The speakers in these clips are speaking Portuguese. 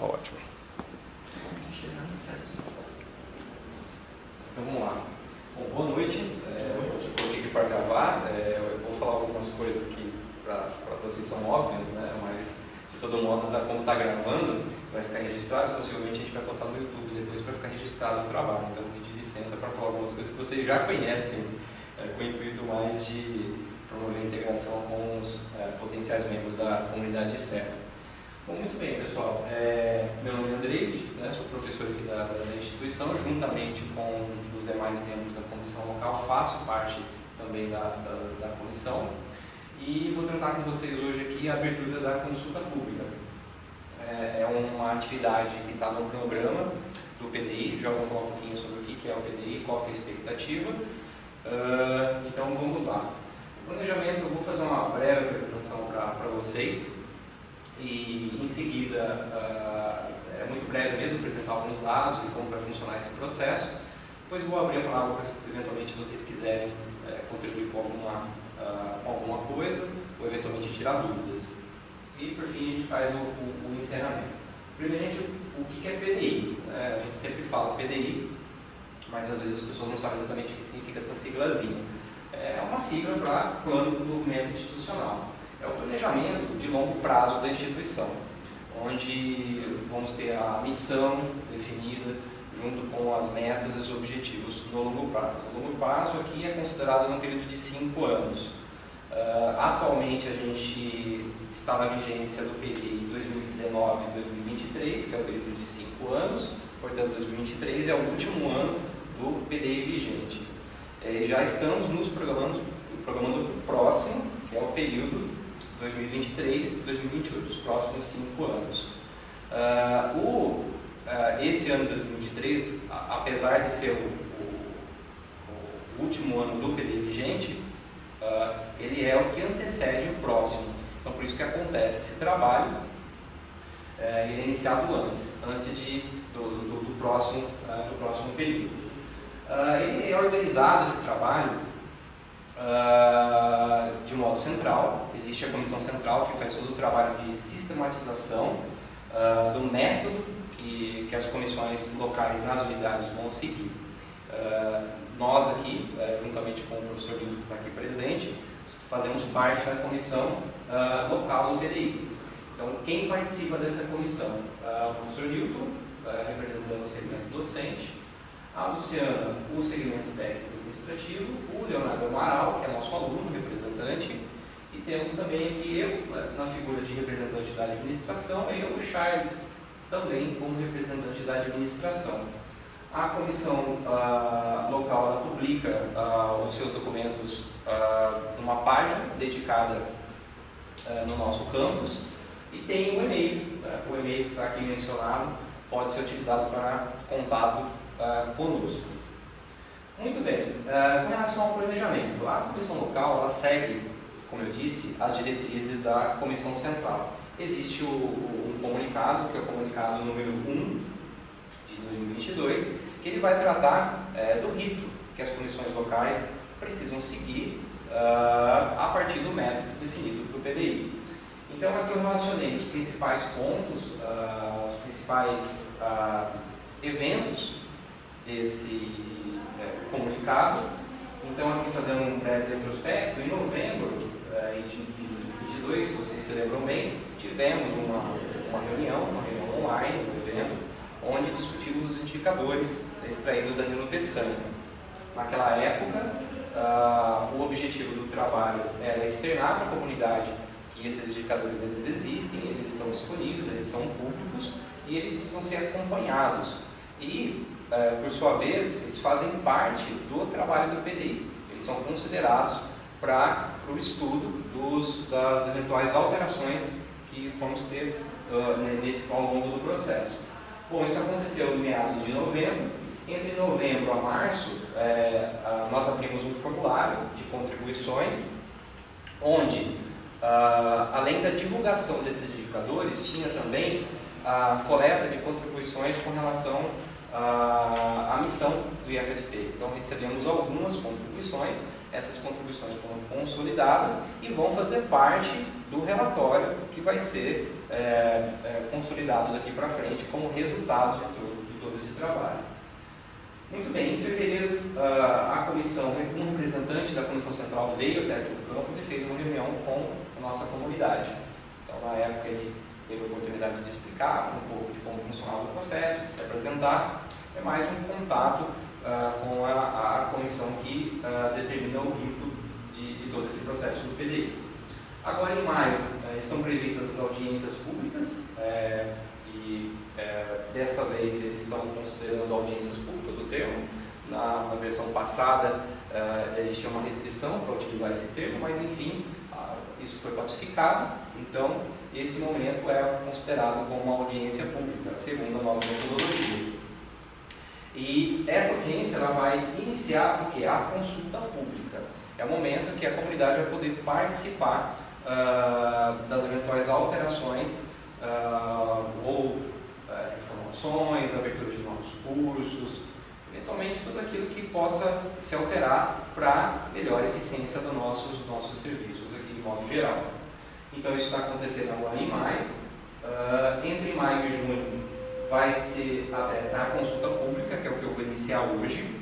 Ótimo. Então vamos lá. Bom, boa noite. Eu coloquei aqui para gravar. Eu vou falar algumas coisas que para vocês são óbvias, né? Mas de todo modo, como está gravando, vai ficar registrado. Possivelmente a gente vai postar no YouTube depois para ficar registrado o trabalho. Então vou pedir licença para falar algumas coisas que vocês já conhecem, com o intuito mais de promover a integração com os potenciais membros da comunidade externa. Bom, muito bem, pessoal. Meu nome é Andrei, né, sou professor aqui da instituição, juntamente com os demais membros da comissão local, faço parte também da comissão e vou tratar com vocês hoje aqui a abertura da consulta pública. É uma atividade que está no cronograma do PDI, já vou falar um pouquinho sobre o que é o PDI, qual que é a expectativa. Então vamos lá. O planejamento, eu vou fazer uma breve apresentação para vocês. E em seguida, é muito breve mesmo, apresentar alguns dados e como vai funcionar esse processo. Depois vou abrir a palavra para eventualmente vocês quiserem contribuir com alguma coisa ou eventualmente tirar dúvidas. E por fim a gente faz o encerramento. Primeiramente, o que é PDI? A gente sempre fala PDI, mas às vezes as pessoas não sabem exatamente o que significa essa siglazinha. É uma sigla para Plano de Desenvolvimento Institucional. É o planejamento de longo prazo da instituição, onde vamos ter a missão definida junto com as metas e os objetivos no longo prazo. O longo prazo aqui é considerado num período de 5 anos. Atualmente a gente está na vigência do PDI 2019 e 2023, que é o período de 5 anos, portanto 2023 é o último ano do PDI vigente. Já estamos nos programando para o próximo, que é o período 2023 e 2028, os próximos 5 anos. Esse ano de 2023, apesar de ser o último ano do PDI vigente, ele é o que antecede o próximo. Então, por isso que acontece esse trabalho, ele é iniciado antes do próximo período. Ele é organizado, esse trabalho, de modo central. Existe a comissão central que faz todo o trabalho de sistematização do método que as comissões locais nas unidades vão seguir. Nós aqui, juntamente com o professor Lito que está aqui presente, fazemos parte da comissão local do PDI. Então, quem participa dessa comissão? O professor Lito, representando o segmento docente, a Luciana, o segmento técnico administrativo, o Leonardo Amaral, que é nosso aluno, representante, e temos também aqui eu, na figura de representante da administração, e o Charles, também como representante da administração. A comissão local ela publica os seus documentos numa página dedicada no nosso campus, e tem um e-mail, o e-mail que está aqui mencionado pode ser utilizado para contato conosco. Muito bem, com relação ao planejamento, a comissão local ela segue, como eu disse, as diretrizes da comissão central. Existe um comunicado, que é o comunicado número 1 de 2022, que ele vai tratar do rito que as comissões locais precisam seguir a partir do método definido para o PDI. Então aqui eu relacionei os principais pontos, os principais eventos desse comunicado. Então aqui fazendo um breve retrospecto, em novembro de 2022, se vocês se lembram bem, tivemos uma reunião online, um evento, onde discutimos os indicadores extraídos da Nilo Peçanha. Naquela época, o objetivo do trabalho era externar para a comunidade que esses indicadores eles existem, eles estão disponíveis, eles são públicos e eles precisam ser acompanhados. E, por sua vez, eles fazem parte do trabalho do PDI. Eles são considerados para o estudo das eventuais alterações que vamos ter ao longo do processo. Bom, isso aconteceu em meados de novembro. Entre novembro a março, nós abrimos um formulário de contribuições, onde, além da divulgação desses indicadores, tinha também a coleta de contribuições com relação à missão do IFSP. Então, recebemos algumas contribuições essas contribuições foram consolidadas e vão fazer parte do relatório que vai ser consolidado daqui para frente como resultado de todo esse trabalho. Muito bem, em fevereiro a comissão, um representante da Comissão Central veio até aqui no campus e fez uma reunião com a nossa comunidade. Então, na época, ele teve a oportunidade de explicar um pouco de como funcionava o processo, de se apresentar. É mais um contato com a comissão que determina o rito de todo esse processo do PDI. Agora, em maio, estão previstas as audiências públicas e desta vez eles estão considerando audiências públicas o termo. Na versão passada existia uma restrição para utilizar esse termo, mas enfim, isso foi pacificado. Então, esse momento é considerado como uma audiência pública, segundo a nova metodologia. E essa audiência ela vai iniciar o quê? A consulta pública. É o momento que a comunidade vai poder participar das eventuais alterações ou informações, abertura de novos cursos, eventualmente tudo aquilo que possa se alterar para melhor eficiência dos nossos serviços aqui de modo geral. Então isso está acontecendo agora em maio. Entre maio e junho vai ser aberta a consulta pública, que é o que eu vou iniciar hoje.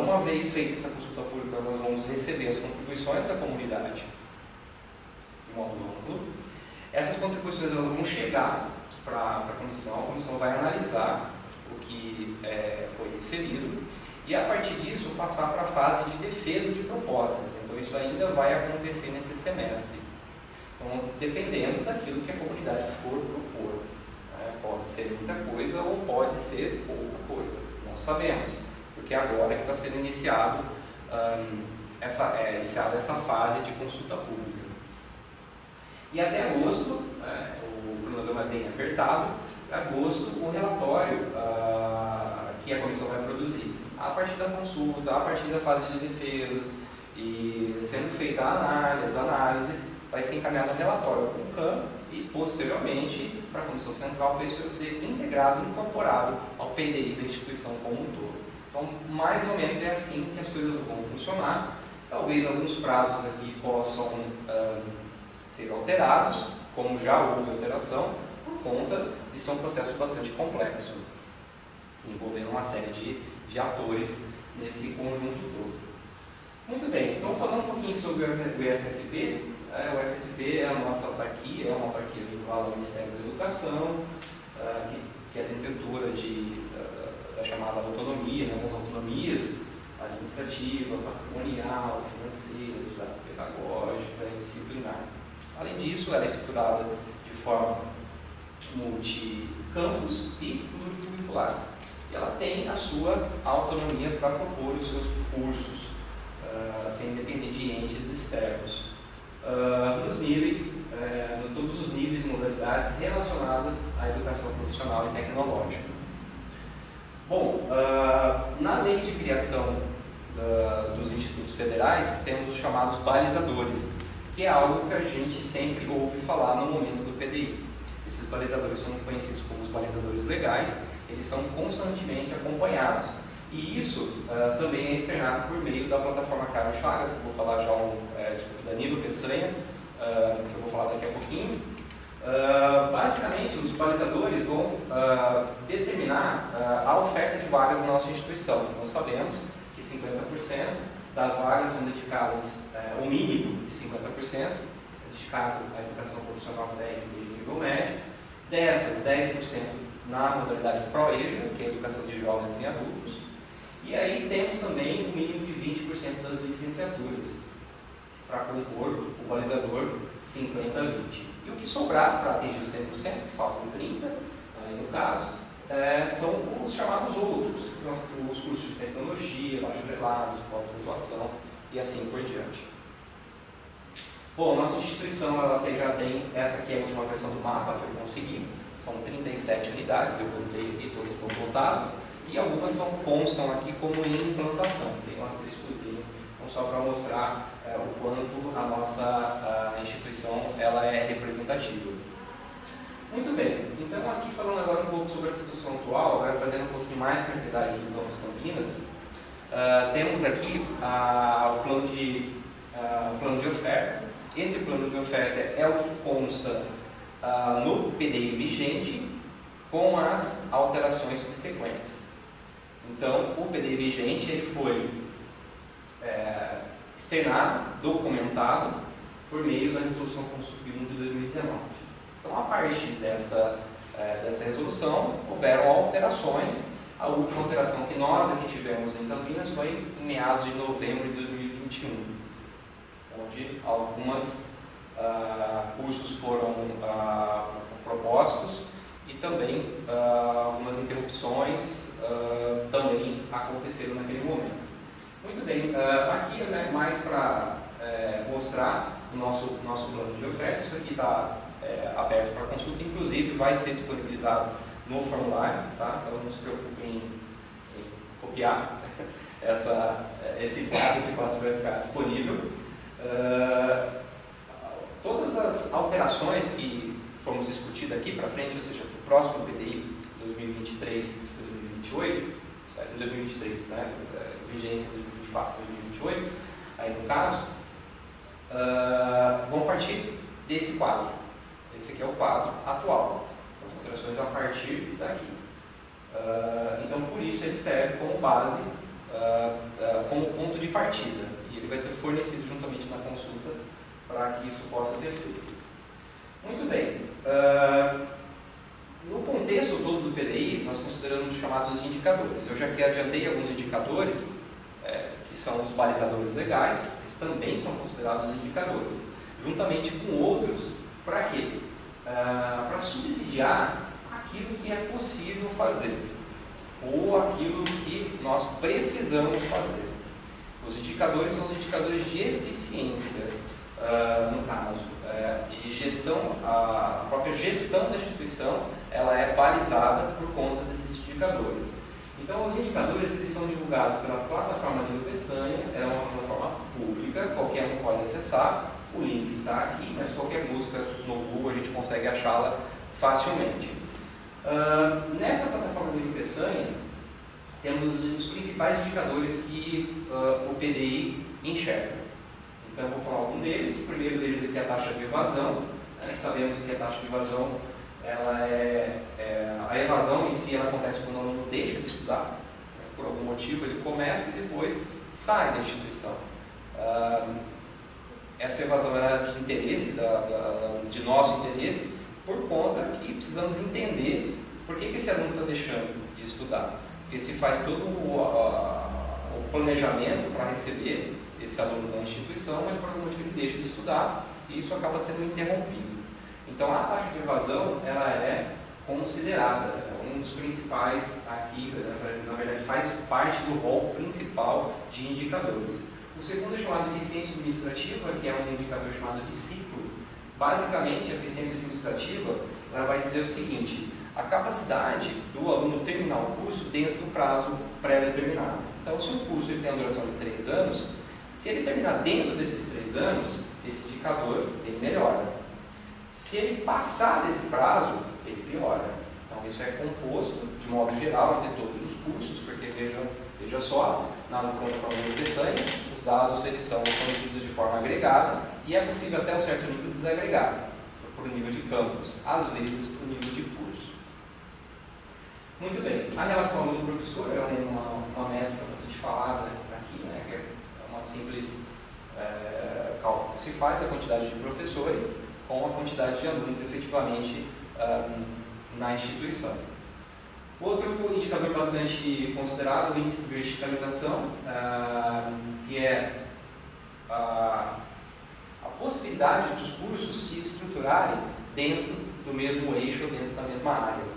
Uma vez feita essa consulta pública, nós vamos receber as contribuições da comunidade de modo amplo. Essas contribuições elas vão chegar para a comissão vai analisar o que foi recebido e a partir disso passar para a fase de defesa de propostas. Então isso ainda vai acontecer nesse semestre. Então, dependendo daquilo que a comunidade for propor. Pode ser muita coisa ou pode ser pouca coisa. Não sabemos, porque agora é que está sendo iniciada essa fase de consulta pública. E até agosto, o cronograma é bem apertado, agosto o relatório que a comissão vai produzir. A partir da consulta, a partir da fase de defesas e sendo feita as análises, vai ser encaminhado um relatório para o CAM e posteriormente para a Comissão Central para isso ser integrado e incorporado ao PDI da instituição como um todo. Então, mais ou menos é assim que as coisas vão funcionar. Talvez alguns prazos aqui possam ser alterados, como já houve alteração, por conta de ser um processo bastante complexo, envolvendo uma série de atores nesse conjunto todo. Muito bem, então falando um pouquinho sobre o IFSP, o IFSP é a nossa autarquia, é uma autarquia vinculada ao Ministério da Educação, que é detentora da chamada autonomia, das autonomias administrativa, patrimonial, financeira, pedagógica e disciplinar. Além disso, ela é estruturada de forma multicampus e pluricurricular. E ela tem a sua autonomia para propor os seus cursos, sem depender de entes externos. Todos os níveis e modalidades relacionadas à educação profissional e tecnológica. Bom, na lei de criação dos institutos federais, temos os chamados balizadores, que é algo que a gente sempre ouve falar no momento do PDI. Esses balizadores são conhecidos como os balizadores legais, eles são constantemente acompanhados. E isso também é externado por meio da plataforma Carlos Chagas, que eu vou falar já, Danilo Peçanha, que eu vou falar daqui a pouquinho. Basicamente, os balizadores vão determinar a oferta de vagas na nossa instituição. Então, sabemos que 50% das vagas são dedicadas, o mínimo de 50%, é dedicado à educação profissional técnica de nível médio. Dessas, 10% na modalidade ProEja, que é a educação de jovens e adultos. E aí temos também o mínimo de 20% das licenciaturas, para compor o balizador 50-20. E o que sobrar para atingir os 100%, que faltam 30%, aí no caso, são os chamados outros, que são os cursos de tecnologia, bacharelados, pós-graduação e assim por diante. Bom, nossa instituição ela já tem, essa aqui é a última versão do mapa que eu consegui, são 37 unidades, eu contei aqui, todas estão voltadas, e algumas constam aqui como em implantação, tem um asteriscozinho, então só para mostrar o quanto a nossa instituição ela é representativa. Muito bem, então aqui falando agora um pouco sobre a situação atual, agora fazendo um pouquinho mais para a realidade do Campus Campinas, temos aqui o plano de oferta. Esse plano de oferta é o que consta no PDI vigente com as alterações subsequentes. Então, o PDI vigente ele foi externado, documentado por meio da Resolução Consul 1 de 2019. Então, a partir dessa resolução, houveram alterações. A última alteração que nós aqui tivemos em Campinas foi em meados de novembro de 2021, onde alguns cursos foram propostos e também algumas interrupções também aconteceram naquele momento. Muito bem, aqui mais para mostrar o nosso plano de oferta. Isso aqui está aberto para consulta, inclusive vai ser disponibilizado no formulário, tá? Então não se preocupem em copiar esse quadro vai ficar disponível. Todas as alterações que fomos discutidas aqui para frente, ou seja, para o próximo PDI 2023, né? Vigência 2024, 2028, aí no caso, vão partir desse quadro. Esse aqui é o quadro atual. Então, as alterações a partir daqui. Então, por isso, ele serve como base, como ponto de partida. E ele vai ser fornecido juntamente na consulta para que isso possa ser feito. Muito bem. No contexto todo do PDI, nós consideramos os chamados indicadores. Eu já aqui adiantei alguns indicadores, que são os balizadores legais, eles também são considerados indicadores, juntamente com outros, para quê? Para subsidiar aquilo que é possível fazer, ou aquilo que nós precisamos fazer. Os indicadores são os indicadores de eficiência, no caso, de gestão, a própria gestão da instituição, ela é balizada por conta desses indicadores. Então, os indicadores eles são divulgados pela plataforma Língua Peçanha, é uma plataforma pública, qualquer um pode acessar, o link está aqui, mas qualquer busca no Google a gente consegue achá-la facilmente. Nessa plataforma Língua Peçanha, temos os principais indicadores que o PDI enxerga. Então, eu vou falar algum deles. O primeiro deles aqui é a taxa de evasão. Sabemos que a taxa de evasão, a evasão em si ela acontece quando o aluno deixa de estudar. Por algum motivo ele começa e depois sai da instituição. Essa evasão era de interesse, de nosso interesse, por conta que precisamos entender por que esse aluno está deixando de estudar. Porque se faz todo o planejamento para receber esse aluno na instituição, mas por algum motivo ele deixa de estudar e isso acaba sendo interrompido. Então a taxa de evasão ela é considerada um dos principais aqui, na verdade faz parte do rol principal de indicadores. O segundo é chamado de eficiência administrativa, que é um indicador chamado de ciclo. Basicamente a eficiência administrativa ela vai dizer o seguinte: a capacidade do aluno terminar o curso dentro do prazo pré-determinado. Então, se o curso ele tem a duração de 3 anos, se ele terminar dentro desses 3 anos, esse indicador ele melhora. Se ele passar desse prazo, ele piora. Então, isso é composto, de modo geral, entre todos os cursos, porque veja só, na plataforma Língua Peçanha, os dados eles são fornecidos de forma agregada e é possível até um certo nível desagregar, por nível de campus, às vezes por nível de curso. Muito bem, a relação aluno-professor é uma métrica bastante falada aqui, né, que é uma simples cálculo que se faz da quantidade de professores com a quantidade de alunos efetivamente na instituição. Outro indicador bastante considerado é o índice de verticalização, que é a possibilidade dos cursos se estruturarem dentro do mesmo eixo, dentro da mesma área.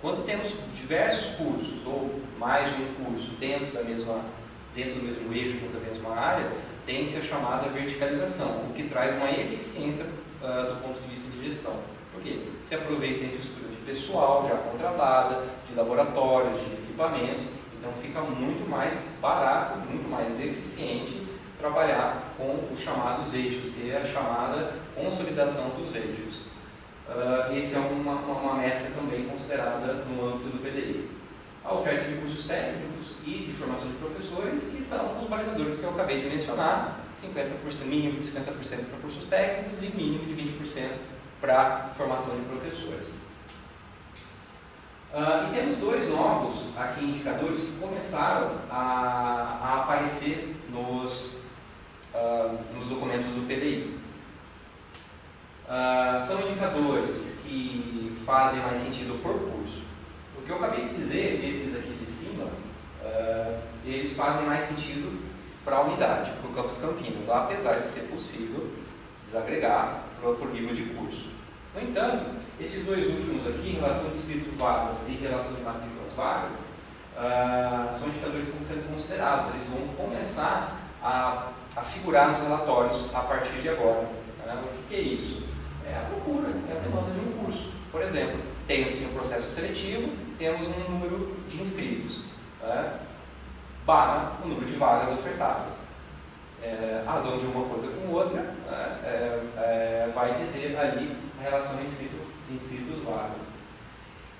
Quando temos diversos cursos ou mais de um curso dentro do mesmo eixo, dentro da mesma área, tem-se a chamada verticalização, o que traz uma eficiência do ponto de vista de gestão. Por quê? Se aproveita a infraestrutura de pessoal já contratada, de laboratórios, de equipamentos, então fica muito mais barato, muito mais eficiente trabalhar com os chamados eixos, que é a chamada consolidação dos eixos. Essa é uma métrica também considerada no âmbito do PDI. a oferta de cursos técnicos e de formação de professores, que são os balizadores que eu acabei de mencionar, 50%, mínimo de 50% para cursos técnicos e mínimo de 20% para formação de professores. E temos dois novos aqui indicadores que começaram a aparecer nos documentos do PDI. São indicadores que fazem mais sentido por curso. O que eu acabei de dizer, esses aqui de cima, eles fazem mais sentido para a unidade, para o Campus Campinas, apesar de ser possível desagregar por nível de curso. No entanto, esses dois últimos aqui, relação de distrito vagas e relação de matrículas vagas, são indicadores que estão sendo considerados. Eles vão começar a figurar nos relatórios a partir de agora. O que é isso? É a procura, é a demanda de um curso. Por exemplo, tem-se um processo seletivo, temos um número de inscritos, barra o número de vagas ofertadas. A razão de uma coisa com outra vai dizer ali a relação inscritos-vagas.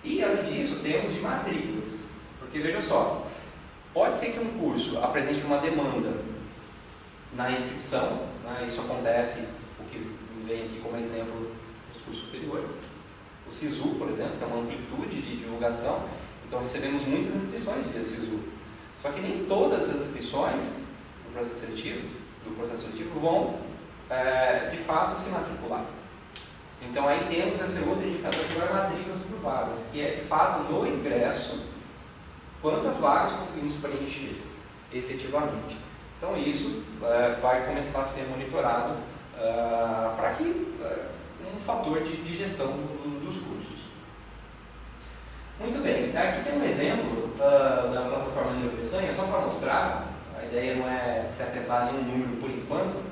E, além disso, temos de matrículas. Porque, veja só, pode ser que um curso apresente uma demanda na inscrição, isso acontece, o que vem aqui como exemplo, nos cursos superiores. O SISU, por exemplo, tem uma amplitude de divulgação, então recebemos muitas inscrições via SISU. Só que nem todas as inscrições do processo seletivo vão, de fato, se matricular. Então aí temos esse outro indicador que é matrículas por vagas, que é de fato no ingresso quantas vagas conseguimos preencher efetivamente. Então isso vai começar a ser monitorado para que um fator de gestão dos cursos. Muito bem, aqui tem um exemplo da plataforma Nilo Peçanha, só para mostrar. A ideia não é se atentar a nenhum número por enquanto,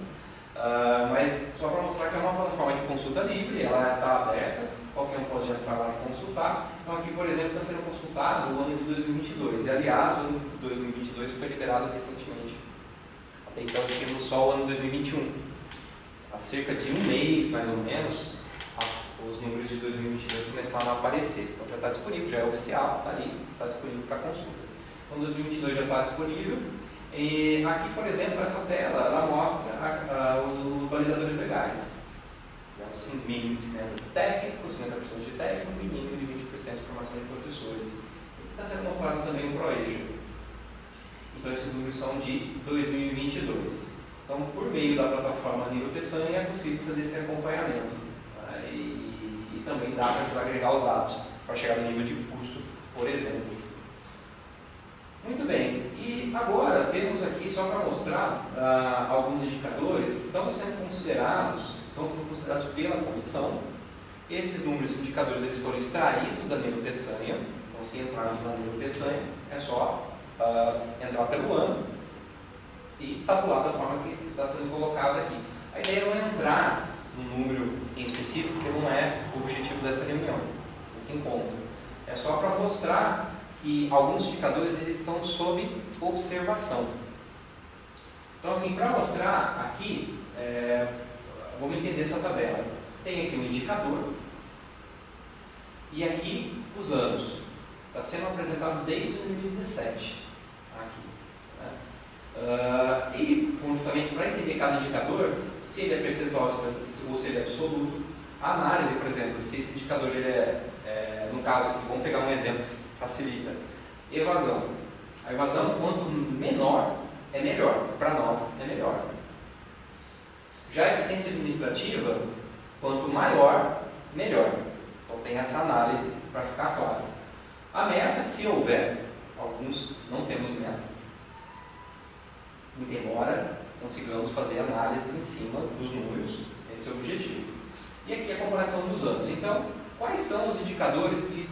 mas só para mostrar que é uma plataforma de consulta livre, ela está aberta, qualquer um pode entrar lá e consultar. Então aqui, por exemplo, está sendo consultado o ano de 2022, e aliás, o ano de 2022 foi liberado recentemente. Até então tínhamos só o ano de 2021. Há cerca de um mês, mais ou menos, os números de 2022 começaram a aparecer. Então já está disponível, já é oficial, está ali, está disponível para consulta. Então 2022 já está disponível. E aqui, por exemplo, essa tela, ela mostra os balizadores legais. Mínimo de 50% técnico, 50% de técnico e mínimo de 20% de formação de professores. Está sendo mostrado também o ProEja. Então esses números são de 2022. Então, por meio da plataforma Nilo Peçanha é possível fazer esse acompanhamento. E também dá para desagregar os dados para chegar no nível de curso, por exemplo. Muito bem, e agora temos aqui, só para mostrar alguns indicadores que estão sendo considerados pela comissão. Esses números e indicadores eles foram extraídos da Nilo Peçanha. Então, se entrarmos na Nilo Peçanha, é só entrar pelo ano e tabular da forma que está sendo colocado aqui. A ideia não é entrar num número em específico, porque não é o objetivo dessa reunião, desse encontro. É só para mostrar que alguns indicadores eles estão sob observação. Então, assim, para mostrar aqui, vamos entender essa tabela. Tem aqui um indicador e aqui os anos. Está sendo apresentado desde 2017. Aqui. E, conjuntamente, para entender cada indicador, se ele é percentual ou se ele é absoluto, a análise, por exemplo, se esse indicador ele no caso, vamos pegar um exemplo que facilita, evasão. A evasão, quanto menor, é melhor. Para nós, é melhor. Já a eficiência administrativa, quanto maior, melhor. Então tem essa análise para ficar claro. A meta, se houver, alguns não temos meta, muito embora consigamos fazer análises em cima dos números, esse é o objetivo. E aqui a comparação dos anos. Então, quais são os indicadores que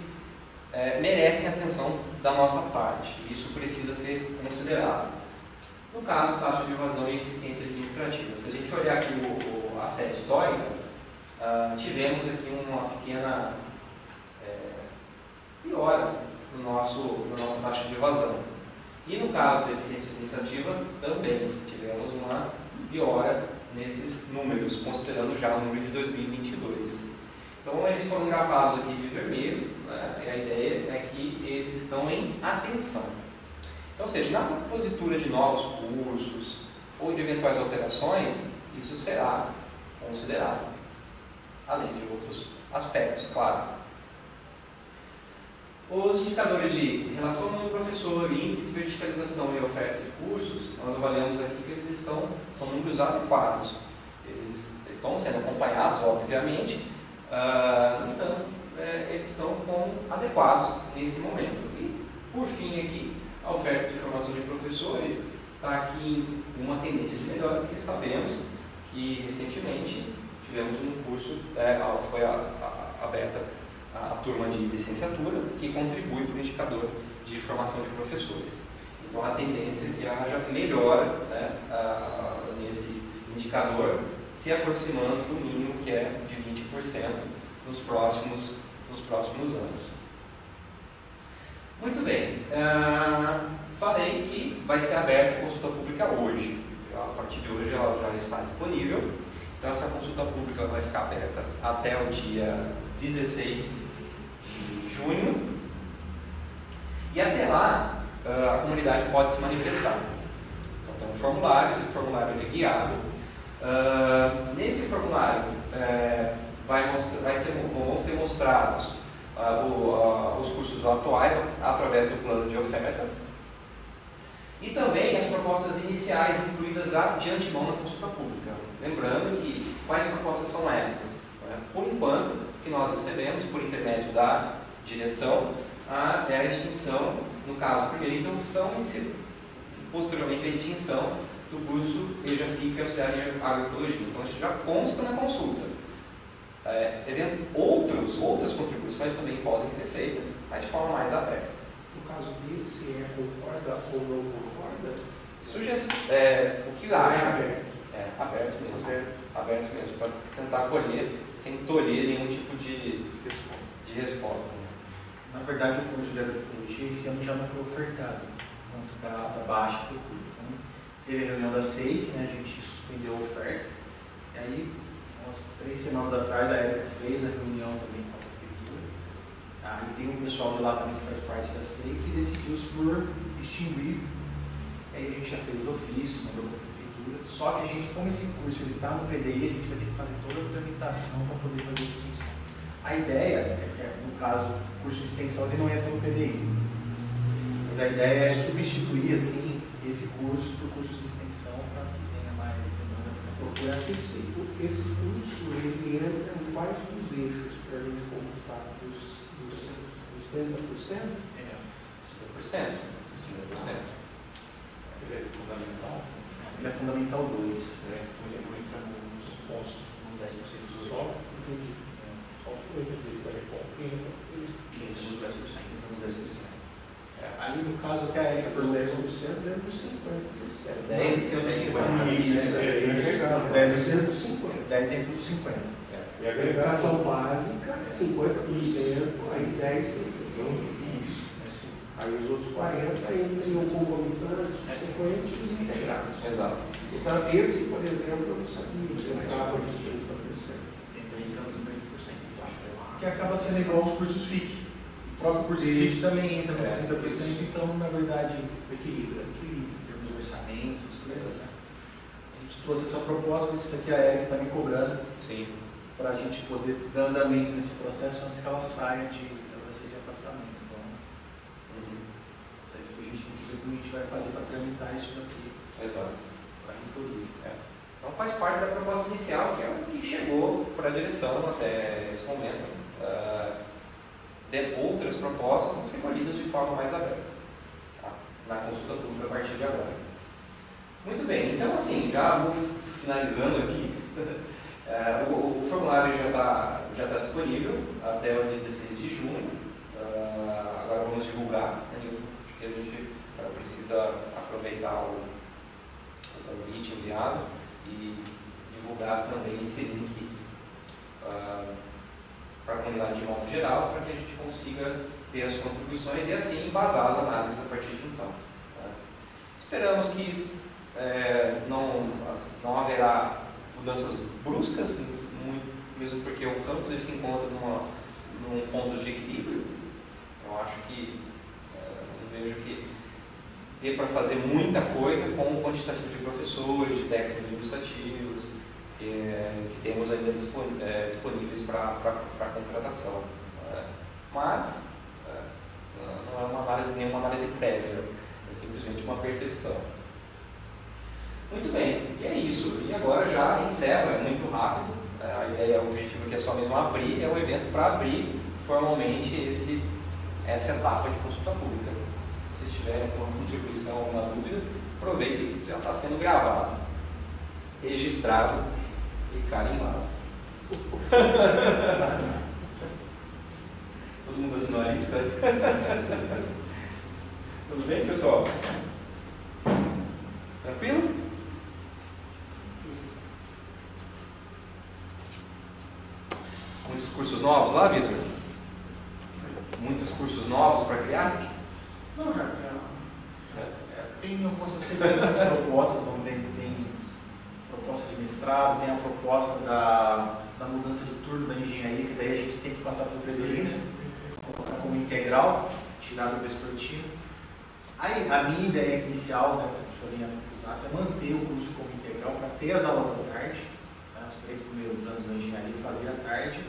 merecem atenção da nossa parte? Isso precisa ser considerado. No caso, taxa de evasão e eficiência administrativa. Se a gente olhar aqui a série histórica, tivemos aqui uma pequena piora na nossa taxa de evasão. E no caso da eficiência administrativa, também tivemos uma piora nesses números, considerando já o número de 2022. Então, eles foram gravados aqui de vermelho, e a ideia é que eles estão em atenção. Então, ou seja, na propositura de novos cursos ou de eventuais alterações, isso será considerado, além de outros aspectos, claro. Os indicadores de relação número-professor, índice de verticalização e oferta de cursos, nós avaliamos aqui que eles são números adequados. Eles estão sendo acompanhados, obviamente, no entanto, eles estão como adequados nesse momento. E, por fim, aqui, a oferta de formação de professores está aqui em uma tendência de melhora, porque sabemos que recentemente tivemos um curso, foi aberta a turma de licenciatura, que contribui para o indicador de formação de professores. Então, a tendência é que haja melhora, né, nesse indicador, se aproximando do mínimo que é de 20% nos próximos anos. Muito bem, falei que vai ser aberta a consulta pública hoje. A partir de hoje ela já está disponível. Então essa consulta pública vai ficar aberta até o dia 16 de junho. E até lá a comunidade pode se manifestar. Então tem um formulário, esse formulário é guiado. Nesse formulário vão ser mostrados os cursos atuais através do plano de oferta e também as propostas iniciais incluídas já de antemão na consulta pública. Lembrando que quais propostas são essas? Por enquanto, o que nós recebemos por intermédio da direção é a extinção, no caso, a primeira interrupção e posteriormente a extinção do curso EJA-FIC auxiliar em agroecologia. Então isso já consta na consulta. Outras contribuições também podem ser feitas, mas de forma mais aberta. No caso desse, concorda ou não concorda? O que acha? Aberto mesmo. Aberto mesmo, para tentar colher sem tolher nenhum tipo de resposta. Né? Na verdade, o curso de agroecologia esse ano já não foi ofertado, por conta da baixa do curso. Então, teve a reunião da SEIC, né, a gente suspendeu a oferta, e aí, umas 3 semanas atrás, a Érica fez a reunião também com a prefeitura. E tem um pessoal de lá também que faz parte da SEIC que decidiu-se por extinguir. Aí a gente já fez os ofícios, mandou para a prefeitura. Só que a gente, como esse curso está no PDI, a gente vai ter que fazer toda a tramitação para poder fazer a extinção. A ideia é que, no caso, o curso de extensão ele não entra no PDI. Mas a ideia é substituir, assim, esse curso por curso de extensão para que tenha mais demanda. Procurar aquecer. Esse curso, ele entra em quais dos eixos para a gente computar? Dos 30%? 30%. Ele é fundamental? Ele é fundamental 2. Ele não entra nos postos, Uns 10% dos só. Entendi. Só o entendi. Isso, uns 10%, então uns 10%. Ali no caso que a Érica Por 10% dentro dos 50%. 10 e 50%. Isso, 10 dos 50. 10 dentro dos 50. E a agregação básica, 50%, aí 10% tem que ser. Isso. Aí os outros 40% eles iam concomitantes, subsequentes e os integrados. Exato. Então, esse, por exemplo, eu não sabia, você entrava de 30%. Então, uns 30%. Que acaba sendo igual aos cursos FIC. O próprio curso FIC também entra nos 30%, então, na verdade, equilibra em termos de orçamentos, as coisas, né? A gente trouxe essa proposta, isso aqui a Érica está me cobrando. Sim. Para a gente poder dar andamento nesse processo antes que ela saia de afastamento. Então, a gente tem que ver como a gente vai fazer para tramitar isso daqui. Exato. Para a reitoria. Então faz parte da proposta inicial, que é o que chegou para a direção até esse momento. Outras propostas vão ser colhidas de forma mais aberta, tá? Na consulta pública a partir de agora. Muito bem, então assim, já vou finalizando aqui. O formulário já está disponível até o dia 16 de junho. Agora vamos divulgar, né, Nilton? Acho que a gente precisa aproveitar o convite enviado e divulgar também esse link para a comunidade de modo geral, para que a gente consiga ter as contribuições e assim embasar as análises a partir de então. Tá? Esperamos que não haverá mudanças bruscas, mesmo porque o campus ele se encontra num ponto de equilíbrio, Eu acho que eu vejo que dê para fazer muita coisa com o quantitativo de professores, de técnicos administrativos que temos ainda disponíveis para contratação. Mas não é uma análise, nenhuma análise prévia, é simplesmente uma percepção. Muito bem, e é isso. E agora já encerro, é muito rápido. A ideia, o objetivo aqui é só mesmo abrir, é um evento para abrir formalmente essa etapa de consulta pública. Se vocês tiverem alguma contribuição, alguma dúvida, aproveitem que já está sendo gravado, registrado e carimbado. Todo mundo assinou a lista? Tudo bem, pessoal? Tranquilo? Muitos cursos novos lá, Vitor? Muitos cursos novos para criar? Não, já. Tem algumas propostas, tem proposta de mestrado, tem a proposta da mudança de turno da engenharia, que daí a gente tem que passar para o PBI, né? Colocar como integral, tirar do vespertino. Aí, a minha ideia inicial, né, professor Leandro Fusato, é manter o curso como integral para ter as aulas da tarde, né, os 3 primeiros anos da engenharia fazer à tarde,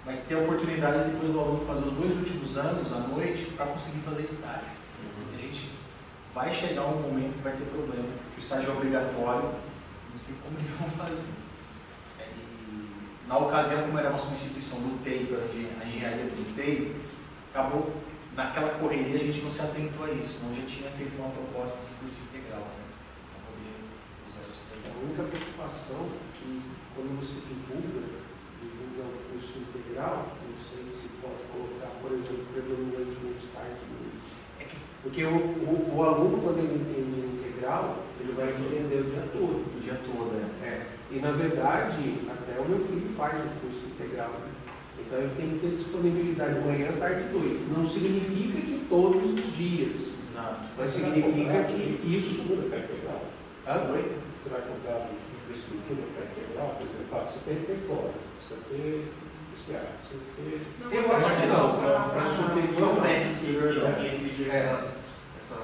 mas ter a oportunidade depois do aluno fazer os 2 últimos anos à noite para conseguir fazer estágio. E a gente vai chegar um momento que vai ter problema, porque o estágio é obrigatório, não sei como eles vão fazer. Na ocasião, como era uma substituição do TEI, a engenharia do TEI, acabou, naquela correria, a gente não se atentou a isso, senão já tinha feito uma proposta de curso integral, né, para poder usar isso daí. A única preocupação é que, quando você divulga o curso integral, não sei se pode colocar, por exemplo, predominantemente tarde e noite. Porque o aluno, quando ele entende integral, ele vai entender o dia todo. O dia todo, E, na verdade, até o meu filho faz o curso integral. Né? Então, ele tem que ter disponibilidade manhã, tarde e noite. Não significa que todos os dias. Exato. Mas significa que isso... Oi? Você vai comprar infraestrutura para integral, por exemplo, você tem território, você tem estrada, você tem... Eu acho que não, para superior que exige essas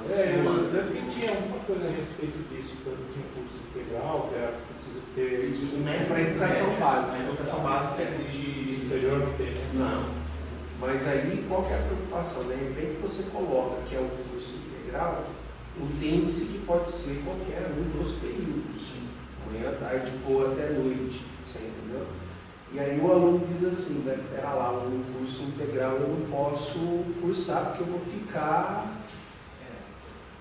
simulanças. Eu tinha uma coisa a respeito disso, quando tinha curso integral, que era preciso ter... Isso, para a educação básica. A educação básica exige superior que tem. Não. Mas aí, qual que é a preocupação? De repente você coloca que é um curso integral, entende-se que pode ser qualquer um dos períodos. Manhã, tarde ou até noite. Você entendeu? E aí o aluno diz assim, né, pera lá, um curso integral eu não posso cursar porque eu vou ficar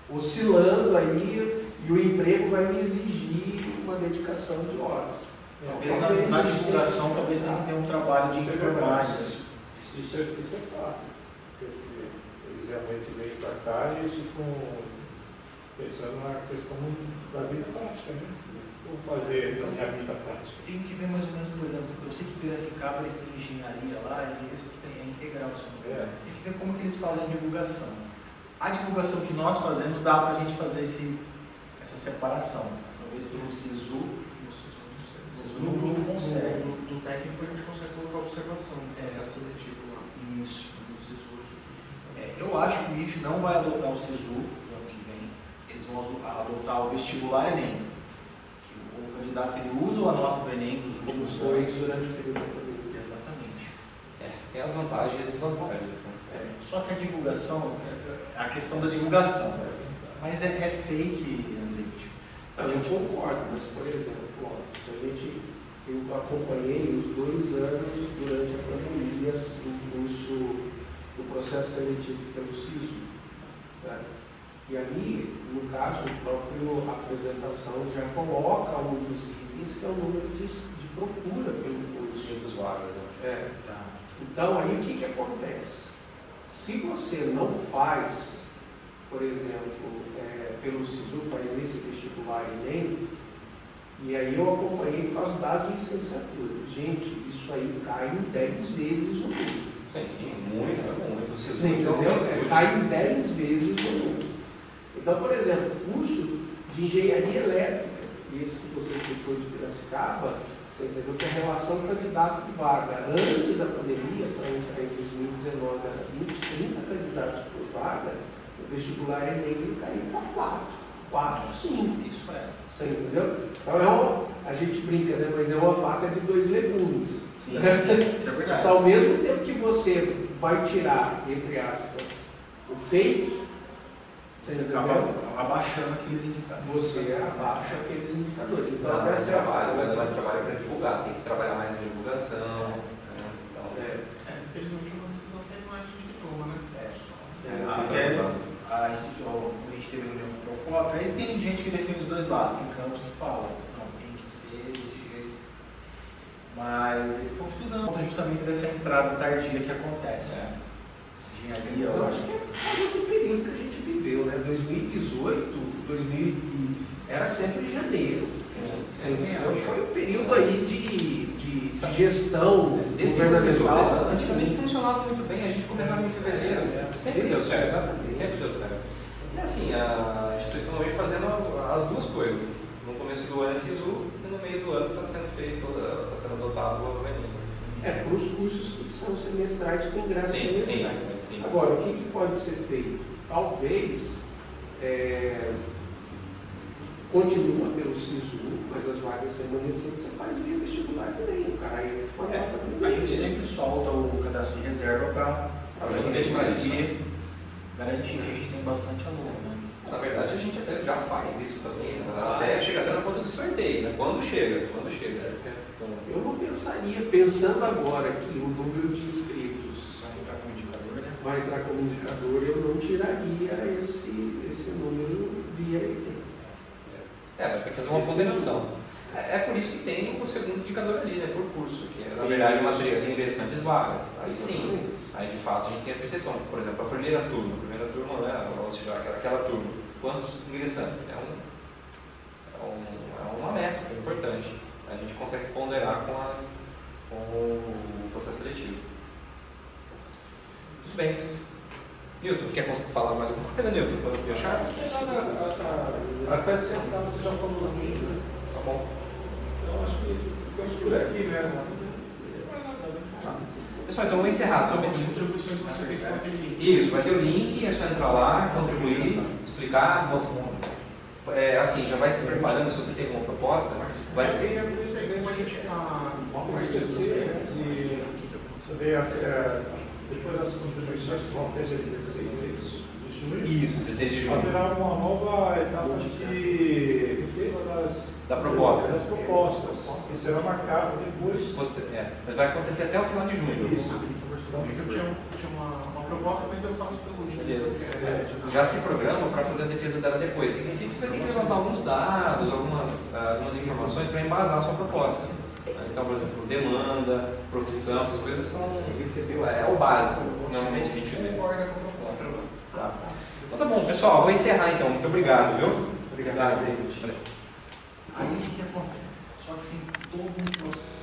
oscilando aí e o emprego vai me exigir uma dedicação de horas. Talvez na divulgação talvez tenha que ter um trabalho de informar isso. Isso é fato. Eles realmente vêm para cá e ficam pensando na questão da vida prática, né? Vou fazer a minha vida prática. Tem que ver mais ou menos, por exemplo, eu sei que Piracicaba eles têm engenharia lá e eles têm integral. Tem que ver como que eles fazem a divulgação. A divulgação que nós fazemos dá para a gente fazer essa separação. Mas talvez pelo SISU, no grupo consegue. Do técnico a gente consegue colocar observação no processo seletivo lá. Isso, no SISU aqui. Eu acho que o IFE não vai adotar o SISU no ano que vem. Eles vão adotar o vestibular Enem. O candidato ele usa ou anota o Enem dos últimos dois durante o período da pandemia. Exatamente. Tem as vantagens e desvantagens. Só que a divulgação, a questão da divulgação, mas é fake, André. A gente concorda, mas por exemplo, eu acompanhei os 2 anos durante a pandemia do curso do processo seletivo pelo SISU. Tá? E ali, no caso, a própria apresentação já coloca um dos itens que é o número de procura pelo curso. 500 vagas. Né? Então, aí o que acontece? Se você não faz, por exemplo, pelo SISU, faz esse vestibular Enem, e aí eu acompanhei por causa das licenciaturas. Gente, isso aí cai em 10 vezes o número. Sim, muito. O SISU entendeu? Cai em 10 vezes o número. Então, por exemplo, curso de engenharia elétrica, esse que você citou de Piracicaba, Você entendeu que a relação candidato-vaga antes da pandemia, para entrar em 2019, era 20, 30 candidatos por vaga, o vestibular Enem caiu para 4, 5. Isso é. Você entendeu? Então a gente brinca, né? Mas é uma faca de 2 legumes. Sim, isso é verdade. Então, ao mesmo tempo que você vai tirar, entre aspas, o fake, você acaba abaixando aqueles indicadores. Você abaixa aqueles indicadores. Então, Dá mais essa é a trabalho, vaga. dá mais trabalho para divulgar, tem que trabalhar mais em divulgação. Então, Infelizmente é uma decisão que não é a gente que toma, né? A gente teve reunião com o Procop, aí tem gente que defende os dois lados, tem campos que falam, não, tem que ser desse jeito. Mas eles estão estudando justamente dessa entrada tardia que acontece. Engenharia, Eu acho que é por causa do período que a gente viveu, né? 2018, era sempre janeiro. Então, foi um período aí de gestão governamental. Antigamente funcionava muito bem, a gente começava em fevereiro, sempre deu certo. Sempre deu certo. E assim, a instituição vem fazendo as duas coisas. No começo do ano é SISU e no meio do ano está sendo feito, está sendo adotado o governo. Para os cursos que são semestrais com ingresso semestral. Sim. Agora, o que pode ser feito? Talvez continua pelo SISU, mas as vagas remanescentes você faz via vestibular também. O cara aí a gente sempre solta o cadastro de reserva para garantir que a gente tem bastante aluno. Né? Na verdade, a gente até já faz isso também, até chegar até na ponta do sorteio, né? Quando chega. Eu não pensaria, pensando agora que o número de inscritos vai entrar como indicador, eu não tiraria esse número via Enem. Vai ter que fazer uma ponderação. É por isso que tem o segundo indicador ali, né? Por curso, que é, na verdade, material de ingressantes vagas. Aí sim, aí de fato a gente tem a percepção. Por exemplo, a primeira turma, né? Ou seja, aquela turma, quantos ingressantes? É uma métrica importante. A gente consegue ponderar com o processo seletivo. Tudo bem. Nilton, quer falar mais alguma coisa, Nilton? Para fechar? Até sentar, você já falou da minha, né? Tá bom. Então acho que ficamos por aqui mesmo. Pessoal, então vou encerrar. Tá bom? As contribuições você fez com aquele link. Isso, vai ter o link, é só entrar lá, contribuir, explicar. Assim, já vai se preparando se você tem alguma proposta. Vai ser. Não esquecer, né, de você ver depois das contribuições que vão ter 16 de junho. Isso, 16 de junho. Haverá uma nova etapa de defesa das propostas, que será marcado depois. Mas vai acontecer até o final de junho. Isso. Eu tinha uma proposta, mas eu só pelo link. Beleza. Já se programa para fazer a defesa dela depois. Significa que você vai ter que levantar alguns dados, algumas informações para embasar a sua proposta. Então, por exemplo, demanda, profissão, essas coisas são é o básico. Normalmente a gente concorda com a proposta. Tá? Então tá bom, pessoal, vou encerrar então. Muito obrigado, viu? Obrigado, Aí o que acontece? Só que tem todo um